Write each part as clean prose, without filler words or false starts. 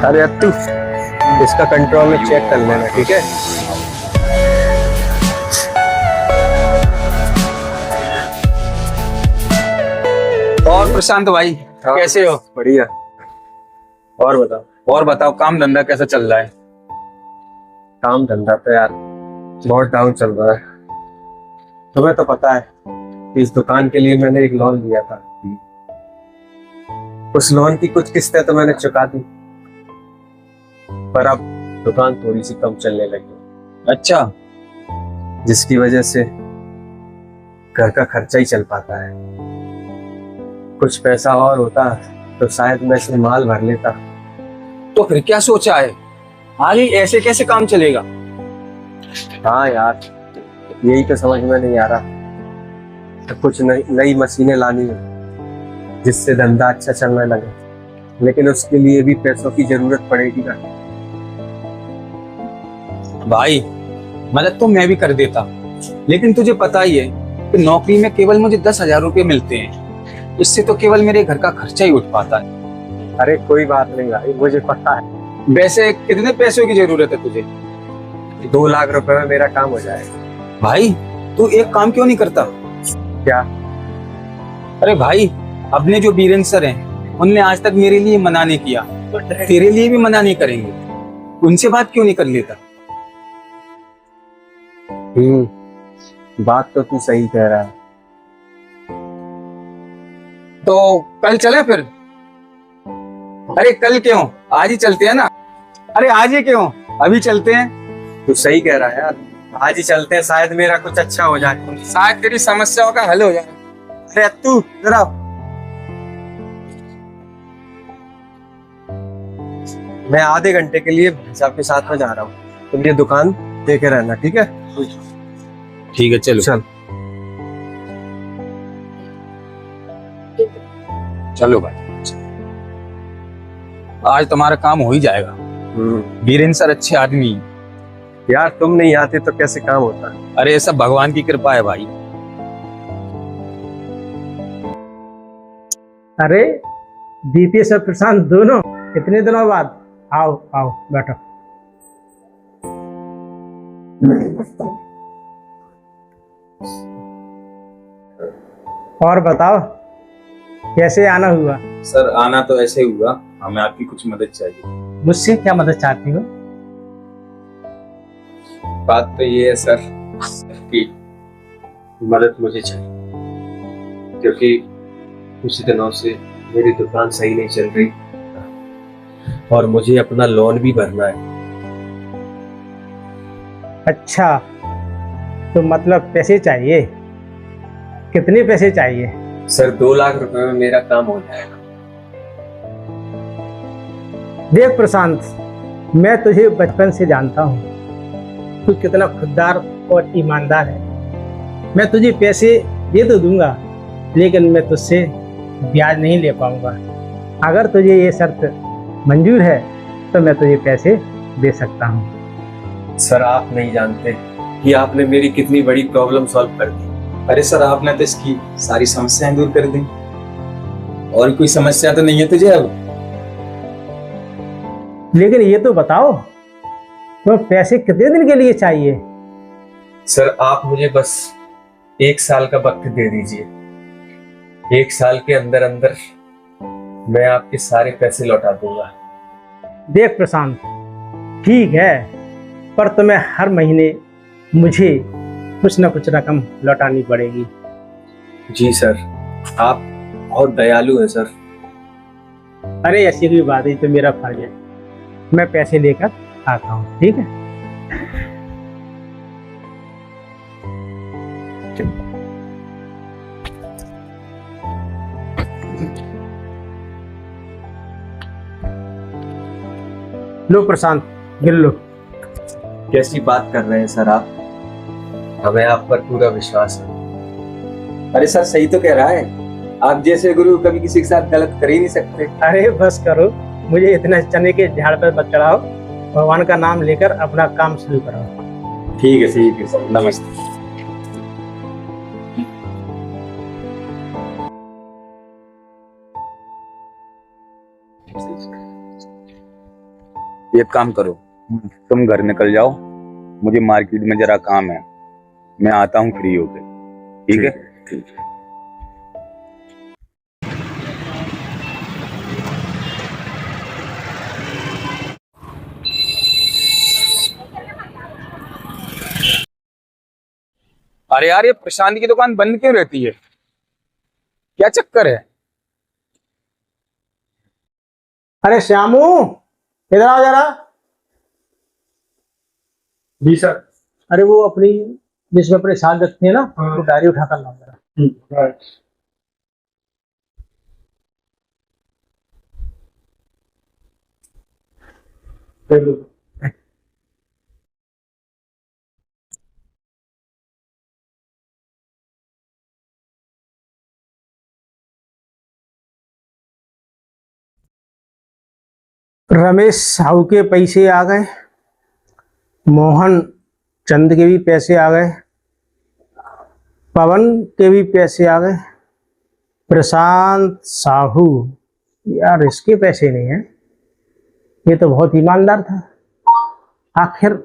अरे अब तू इसका कंट्रोल में चेक कर लेना, ठीक है। और प्रशांत भाई कैसे हो? बढ़िया। और बताओ। और बताओ, काम धंधा कैसा चल रहा है? काम धंधा तो यार बहुत डाउन चल रहा है। तुम्हें तो पता है कि इस दुकान के लिए मैंने एक लोन लिया था। उस लोन की कुछ किस्तें तो मैंने चुका दी, पर अब दुकान थोड़ी सी कम चलने लगी। अच्छा। जिसकी वजह से घर का खर्चा ही चल पाता है। कुछ पैसा और होता तो शायद मैं इसमें माल भर लेता। तो फिर क्या सोचा है? आगे ऐसे कैसे काम चलेगा? हाँ यार, यही तो समझ में नहीं आ रहा। तो कुछ नई मशीनें लानी है जिससे धंधा अच्छा चलने लगे, लेकिन उसके लिए भी पैसों की जरूरत पड़ेगी ना। भाई मदद तो मैं भी कर देता, लेकिन तुझे पता ही है कि नौकरी में केवल मुझे 10,000 रुपये मिलते हैं। इससे तो केवल मेरे घर का खर्चा ही उठ पाता है। अरे कोई बात नहीं भाई, मुझे पता है। वैसे कितने पैसों की जरूरत है तुझे? 2 लाख रुपए में मेरा काम हो जाएगा। भाई तू एक काम क्यों नहीं करता? क्या? अरे भाई, अपने जो वीरेंद्र सर हैं उनने आज तक मेरे लिए मना नहीं किया, तो तेरे लिए भी मना नहीं करेंगे। उनसे बात क्यों नहीं कर लेता? बात तो तू सही कह रहा है। तो कल चले फिर? अरे कल क्यों, आज ही चलते हैं ना। अरे आज ही क्यों, अभी चलते हैं। तू सही कह रहा है यार, आज ही चलते हैं, शायद मेरा कुछ अच्छा हो जाए, शायद तेरी समस्याओं का हल हो जाए। अरे तू जरा, मैं आधे घंटे के लिए आपके साथ में जा रहा हूँ, तुम ये दुकान देखे रहना, ठीक है? ठीक है, चलो चल। चलो भाई, आज तुम्हारा काम हो ही जाएगा। वीरेंद्र सर अच्छे आदमी हैं। यार तुम नहीं आते तो कैसे काम होता? अरे ये सब भगवान की कृपा है भाई। अरे दीपी सर प्रशांत दोनों कितने दिनों बाद? आओ आओ बैठो। और बताओ कैसे आना हुआ? सर आना तो ऐसे हुआ, हमें आपकी कुछ मदद चाहिए। मुझसे क्या मदद चाहती हो? बात तो ये है सर कि मदद मुझे चाहिए, क्योंकि कुछ दिनों से मेरी दुकान सही नहीं चल रही और मुझे अपना लोन भी भरना है। अच्छा, तो मतलब पैसे चाहिए? कितने पैसे चाहिए? सर 2 लाख रुपए में मेरा काम हो जाएगा। देख प्रशांत, मैं तुझे बचपन से जानता हूँ, तू कितना खुददार और ईमानदार है। मैं तुझे पैसे दे तो दूंगा, लेकिन मैं तुझसे ब्याज नहीं ले पाऊंगा। अगर तुझे ये शर्त मंजूर है तो मैं तुझे पैसे दे सकता हूँ। सर आप नहीं जानते कि आपने मेरी कितनी बड़ी प्रॉब्लम सॉल्व कर दी। अरे सर आपने तो इसकी सारी समस्याएं दूर कर दी। और कोई समस्या तो नहीं है तुझे अब? लेकिन ये तो बताओ, तो पैसे कितने दिन के लिए चाहिए? सर आप मुझे बस 1 साल का वक्त दे दीजिए। 1 साल के अंदर अंदर मैं आपके सारे पैसे लौटा दूंगा। देख प्रशांत, ठीक है, पर तुम्हें हर महीने मुझे कुछ ना कुछ रकम लौटानी पड़ेगी। जी सर, आप बहुत दयालु हैं सर। अरे ऐसी कोई बात नहीं, तो मेरा फर्ज है, मैं पैसे लेकर आता हूँ, ठीक है? लो प्रशांत, गिन लो। कैसी बात कर रहे हैं सर आप? हमें आप पर पूरा विश्वास है। अरे सर सही तो कह रहा है, आप जैसे गुरु कभी किसी के साथ गलत कर ही नहीं सकते। अरे बस करो, मुझे इतना चने के झाड़ पर मत चढ़ाओ। भगवान का नाम लेकर अपना काम शुरू करो। ठीक है सर, नमस्ते। एक काम करो, तुम घर निकल जाओ, मुझे मार्केट में जरा काम है, मैं आता हूँ फ्री होके। ठीक है? ठीक है। अरे यार, ये प्रशांत की दुकान बंद क्यों रहती है? क्या चक्कर है? अरे श्यामू, इधर आओ जरा। जी सर। अरे वो अपनी जिसमें अपने साथ रखते हैं ना, वो डायरी उठा कर लाओ जरा। रमेश साहू के पैसे आ गए, मोहन चंद के भी पैसे आ गए, पवन के भी पैसे आ गए, प्रशांत साहू, यार इसके पैसे नहीं है। ये तो बहुत ईमानदार था, आखिर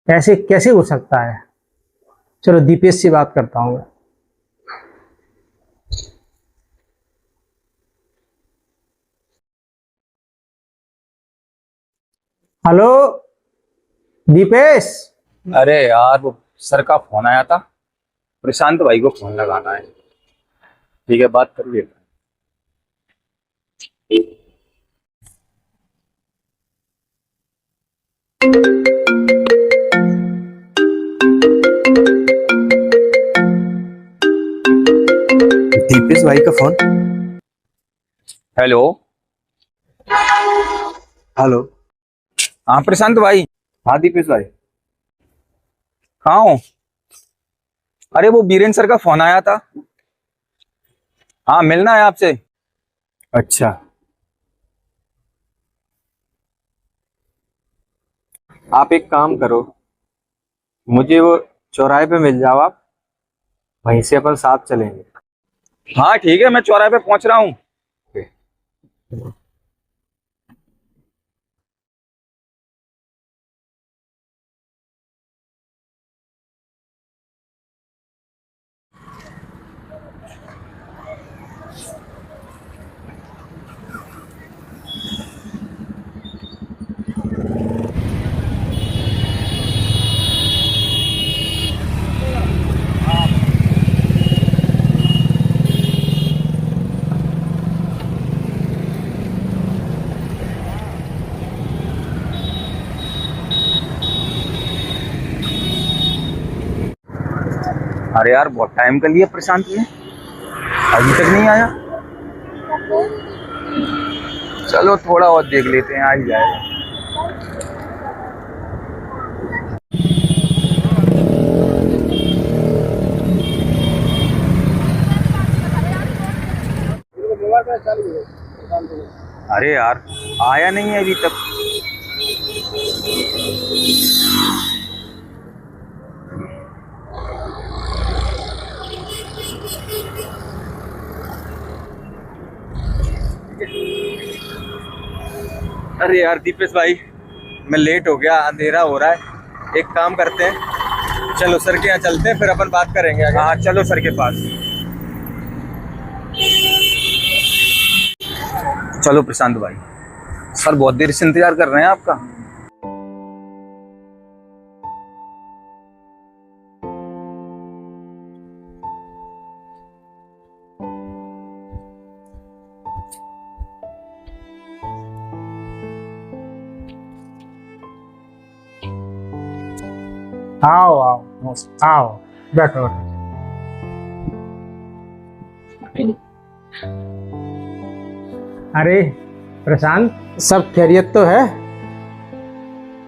ऐसे कैसे हो सकता है। चलो दीपेश से बात करता हूँ। हेलो दीपेश। अरे यार, वो सर का फोन आया था, प्रशांत भाई को फोन लगाना है। ठीक है, बात कर लेते हैं। दीपेश भाई का फोन। हेलो। हेलो। हाँ प्रशांत भाई। हाँ दीपेश भाई। कहाँ हो? अरे वो बीरेन सर का फोन आया था, हाँ मिलना है आपसे। अच्छा, आप एक काम करो, मुझे वो चौराहे पे मिल जाओ, आप वहीं से अपन साथ चलेंगे। हाँ ठीक है, मैं चौराहे पे पहुंच रहा हूँ। अरे यार, बहुत टाइम कर लिया प्रशांत ने, अभी तक नहीं आया। चलो थोड़ा और देख लेते हैं, आ ही जाएगा। अरे यार, आया नहीं है अभी तक। अरे यार दीपेश भाई, मैं लेट हो गया, अंधेरा हो रहा है। एक काम करते हैं, चलो सर के यहाँ चलते हैं, फिर अपन बात करेंगे आगे। हाँ चलो सर के पास। चलो प्रशांत भाई, सर बहुत देर से इंतजार कर रहे हैं आपका। आओ आओ आओ, बैठो। अरे प्रशांत, सब खैरियत तो है?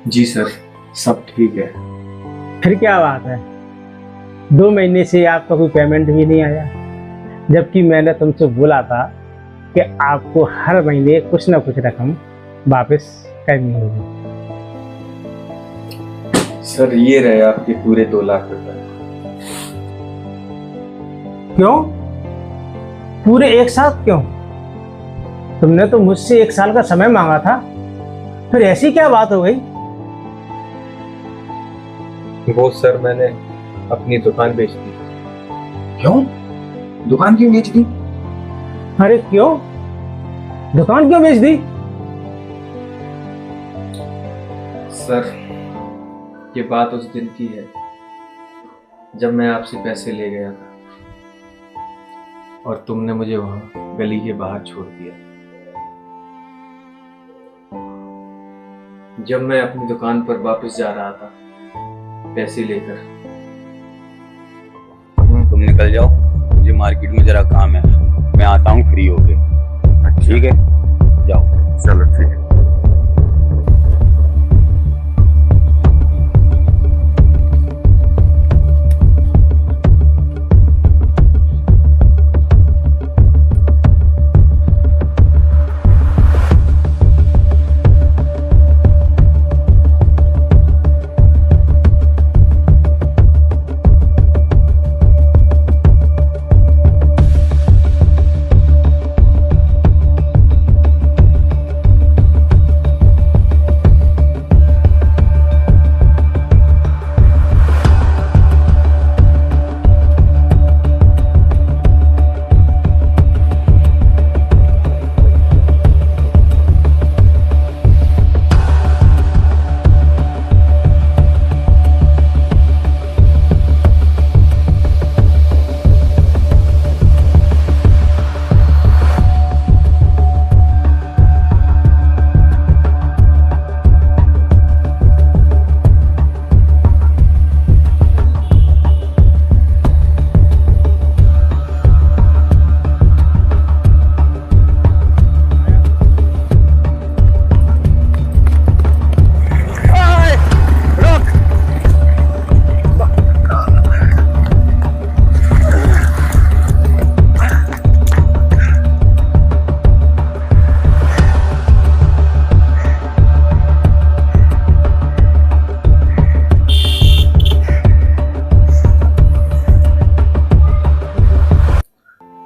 जी सर, सब ठीक है। फिर क्या बात है, 2 महीने से आपका कोई पेमेंट भी नहीं आया, जबकि मैंने तुमसे बोला था कि आपको हर महीने कुछ ना कुछ रकम वापस करनी होगी। सर ये रहे आपके पूरे 2 लाख रुपए। क्यों? पूरे एक साथ क्यों? तुमने तो मुझसे 1 साल का समय मांगा था। फिर ऐसी क्या बात हो गई? वो सर मैंने अपनी दुकान बेच दी। क्यों? दुकान क्यों बेच दी? अरे क्यों? दुकान क्यों बेच दी? सर ये बात उस दिन की है जब मैं आपसे पैसे ले गया था और तुमने मुझे वहां गली के बाहर छोड़ दिया। जब मैं अपनी दुकान पर वापस जा रहा था पैसे लेकर। तुम निकल जाओ, मुझे मार्केट में जरा काम है, मैं आता हूँ फ्री होके। ठीक है, जाओ। चलो ठीक है।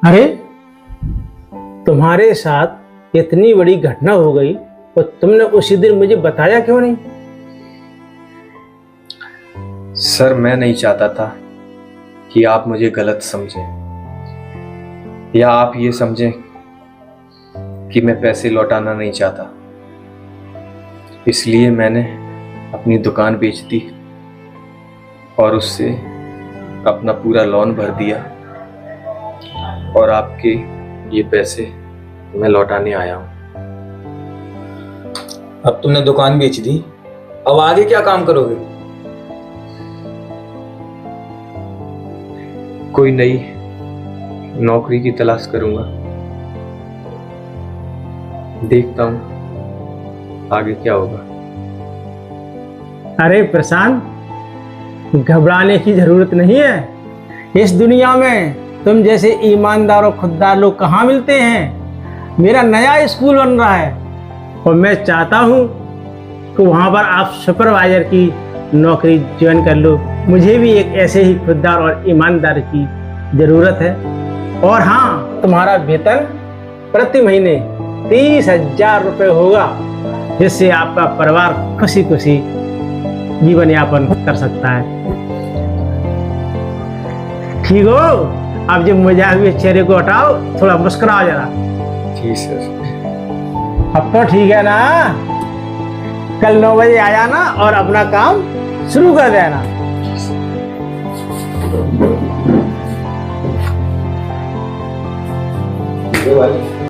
अरे तुम्हारे साथ इतनी बड़ी घटना हो गई और तुमने उसी दिन मुझे बताया क्यों नहीं? सर मैं नहीं चाहता था कि आप मुझे गलत समझें या आप ये समझें कि मैं पैसे लौटाना नहीं चाहता। इसलिए मैंने अपनी दुकान बेच दी और उससे अपना पूरा लोन भर दिया और आपके ये पैसे मैं लौटाने आया हूं। अब तुमने दुकान बेच दी, अब आगे क्या काम करोगे? कोई नई नौकरी की तलाश करूंगा। देखता हूं आगे क्या होगा। अरे प्रशांत, घबराने की जरूरत नहीं है। इस दुनिया में तुम जैसे ईमानदार और खुददार लोग कहाँ मिलते हैं। मेरा नया स्कूल बन रहा है और मैं चाहता हूँ कि वहाँ पर आप सुपरवाइजर की नौकरी ज्वाइन कर लो। मुझे भी एक ऐसे ही खुददार और ईमानदार की ज़रूरत है। और हाँ, तुम्हारा वेतन प्रति महीने 30,000 रुपये होगा, जिससे आपका परिवार खुशी खुशी जीवन यापन कर सकता है। ठीक हो? अब जब मजाक हुए चेहरे को हटाओ, थोड़ा मुस्कुराओ जरा। जी सर। अब तो ठीक है ना? कल 9 बजे आ जाना और अपना काम शुरू कर देना। ये वाली